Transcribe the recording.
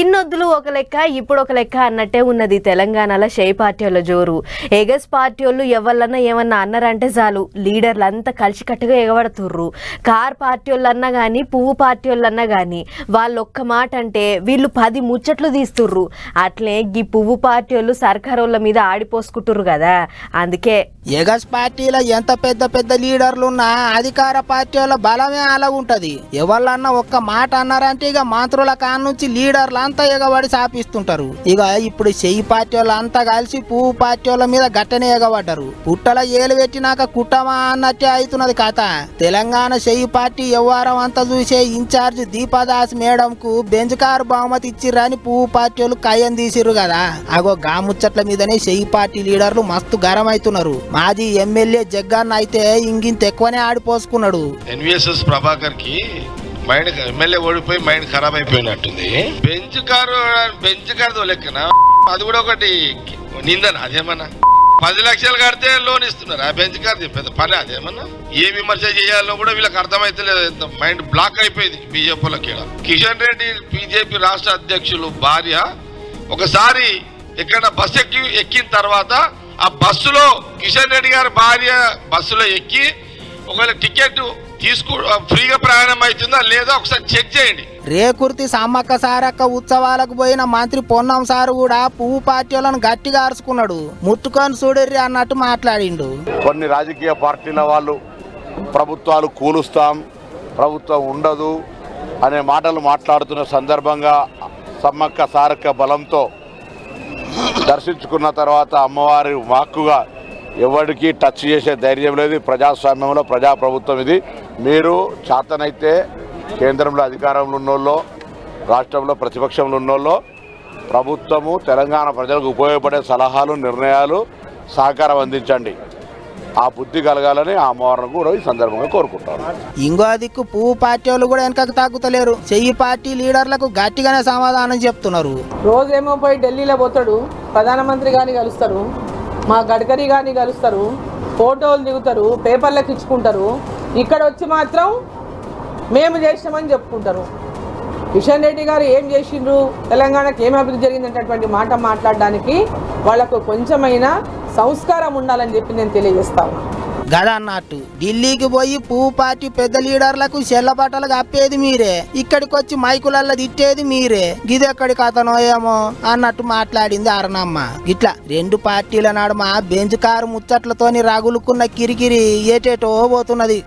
ఇన్నొద్దులు ఒక లెక్క ఇప్పుడు ఒక లెక్క అన్నట్టే ఉన్నది తెలంగాణలో షై పార్టీల జోరు. ఎగస్ పార్టీ వాళ్ళు ఎవరన్నా ఏమన్నా అన్నారంటే చాలు లీడర్లంతా కలిసికట్టుగా ఎగబడుతుర్రు. కార్ పార్టీ వాళ్ళన్నా కానీ పువ్వు పార్టీ వాళ్ళన్నా కానీ వాళ్ళు ఒక్క మాట అంటే వీళ్ళు 10 ముచ్చట్లు తీస్తుర్రు. అట్లే ఈ పువ్వు పార్టీ వాళ్ళు సర్కార్ వాళ్ళ మీద ఆడిపోసుకుంటుర్రు కదా. అందుకే ఎగస్ పార్టీలో ఎంత పెద్ద పెద్ద లీడర్లున్నా అధికార పార్టీ వాళ్ళ బలమే అలాగుంటది. ఎవరన్నా ఒక్క మాట అన్నారంటే ఇక మంత్రుల కాడ నుంచి లీడర్లు అంతా ఎగబడి సాపిస్తుంటారు. ఇక ఇప్పుడు చెయ్యి పార్టీ వాళ్ళు అంతా కలిసి పువ్వు పార్టీ వాళ్ళ మీద గట్టనే ఎగబడ్డారు. పుట్టల ఏలు పెట్టినాక కుట్టమా అన్నట్టే అవుతున్నది కథ. తెలంగాణ చెయ్యి పార్టీ వ్యవహారం అంతా చూసే ఇన్ఛార్జ్ దీపాదాస్ మేడం కు బెంచ్ కారు బహుమతి ఇచ్చిర్రని పువ్వు పార్టీ వాళ్ళు కయ్యం తీసిర్రు కదా. అగో గాముచ్చట్ల మీదనే చెయ్యి పార్టీ లీడర్లు మస్తు గరం అవుతున్నారు. మాజీ ఎమ్మెల్యే జగ్గన్న అయితే ఇంకింత ఎక్కువనే ఆడిపోసుకున్నాడు. ఎన్విఎస్ఎస్ ప్రభాకర్ కి మైండ్ ఎమ్మెల్యే ఓడిపోయి మైండ్ ఖరాబ్ అయిపోయినట్టుంది. బెంచ్ కారు లెక్కన అది కూడా ఒకటి నిందన. అదేమన్నా 10 లక్షలు కడితే లోన్ ఇస్తున్నారు. ఆ బెంచ్ కారు పెద్ద పని. అదేమన్నా ఏ విమర్శ చేయాలో కూడా వీళ్ళకి అర్థమైతలేదు. మైండ్ బ్లాక్ అయిపోయింది బీజేపీలకి. కిషన్ రెడ్డి బీజేపీ రాష్ట్ర అధ్యక్షులు భార్య ఒకసారి ఎక్కడ బస్సు ఎక్కిన తర్వాత ఆ బస్సులో కిషన్ రెడ్డి గారి భార్య బస్సులో ఎక్కి ఒకవేళ టికెట్ ఫ్రీగా ప్రయాణం అవుతుందా లేదా ఒకసారి చెక్ చేయండి. రేకుర్తి సమ్మక్క సారక్క ఉత్సవాలకు పోయిన మంత్రి పొన్నం సారు కూడా పువ్వు పార్టీ వాళ్ళను గట్టిగా అరుచుకున్నాడు. ముట్టుకొని చూడర్రి అన్నట్టు మాట్లాడిండు. కొన్ని రాజకీయ పార్టీల వాళ్ళు ప్రభుత్వాలు కూలుస్తాం, ప్రభుత్వం ఉండదు అనే మాటలు మాట్లాడుతున్న సందర్భంగా సమ్మక్క సారక్క బలంతో దర్శించుకున్న తర్వాత అమ్మవారి వాక్కుగా ఎవరికి టచ్ చేసే ధైర్యం లేదు. ప్రజాస్వామ్యంలో ప్రజాప్రభుత్వం ఇది. మీరు చేతనైతే కేంద్రంలో అధికారంలో ఉన్నోళ్ళో రాష్ట్రంలో ప్రతిపక్షంలో ఉన్నోళ్ళో ప్రభుత్వము తెలంగాణ ప్రజలకు ఉపయోగపడే సలహాలు నిర్ణయాలు సహకారం అందించండి. ఆ బుద్ధి కలగాలని ఆ అమ్మవారిని కూడా ఈ సందర్భంగా కోరుకుంటారు. ఇంకో దిక్కు పువ్వు పార్టీ వాళ్ళు కూడా వెనకకు తగ్గుతలేరు. చెయ్యి పార్టీ లీడర్లకు గట్టిగానే సమాధానం చెప్తున్నారు. రోజేమో పోయి ఢిల్లీలో పోతాడు, ప్రధానమంత్రి గారిని కలుస్తారు, మా గడ్కరీ గారిని కలుస్తారు, ఫోటోలు దిగుతారు, పేపర్లకు ఇచ్చుకుంటారు. ఇక్కడ వచ్చి మాత్రం మేము చేసినామని చెప్పుకుంటారు. కిషన్ రెడ్డి గారు ఏం చేసిండ్రు, తెలంగాణకి ఏం అభివృద్ధి జరిగిందనేటటువంటి మాట మాట్లాడడానికి వాళ్లకు కొంచెమైనా సంస్కారం ఉండాలని చెప్పి నేను తెలియజేస్తాను. గదా అన్నట్టు ఢిల్లీకి పోయి పువ్వు పార్టీ పెద్ద లీడర్లకు చెల్లబట్టలు కప్పేది మీరే, ఇక్కడికి వచ్చి మైకులల్లో తిట్టేది మీరే. గిదెక్కడి కథనో ఏమో అన్నట్టు మాట్లాడింది అరణమ్మ. ఇట్లా 2 పార్టీల నడుమ బెంచ్ కారు ముచ్చట్లతోని రగులుకున్న కిరికిరి ఏటేటో పోతున్నది.